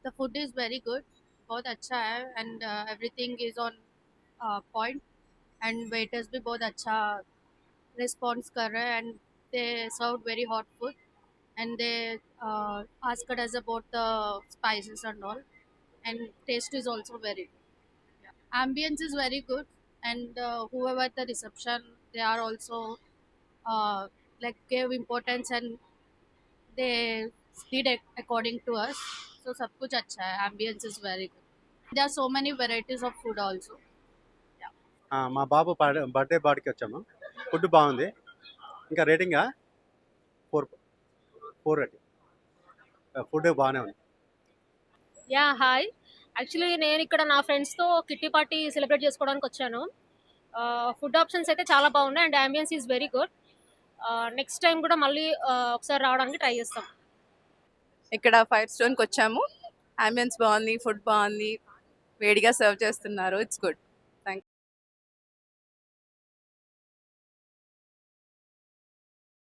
The food is very good, बहुत अच्छा है, and everything is on point, and waiters भी बहुत अच्छा response कर रहे हैं, and they served very hot food, and they asked us about the spices and all, and taste is also very good. Ambience is very good, and whoever at the reception, they are also like gave importance, and they did according to us. So सब कुछ अच्छा है. Ambience is very good. There are so many varieties of food also. Yeah. మా బాబు birthday పార్టీకి వచ్చాము. Food బాగుంది. ఇంకా రేటింగా 4 4 rating. Food బాగానే ఉంది. Yeah hi. యాక్చువల్లీ నేను ఇక్కడ నా ఫ్రెండ్స్తో కిట్టి పార్టీ సెలబ్రేట్ చేసుకోవడానికి వచ్చాను. ఫుడ్ ఆప్షన్స్ అయితే చాలా బాగున్నాయి and ambience is very good. Next time కూడా మళ్ళీ ఒకసారి రావడానికి ట్రై చేస్తాం. ఇక్కడ 5 స్టోన్కి వచ్చాము. అంబియన్స్ బాగుంది, ఫుడ్ బాగుంది, వేడిగా సర్వ్ చేస్తున్నారు. It's good. థ్యాంక్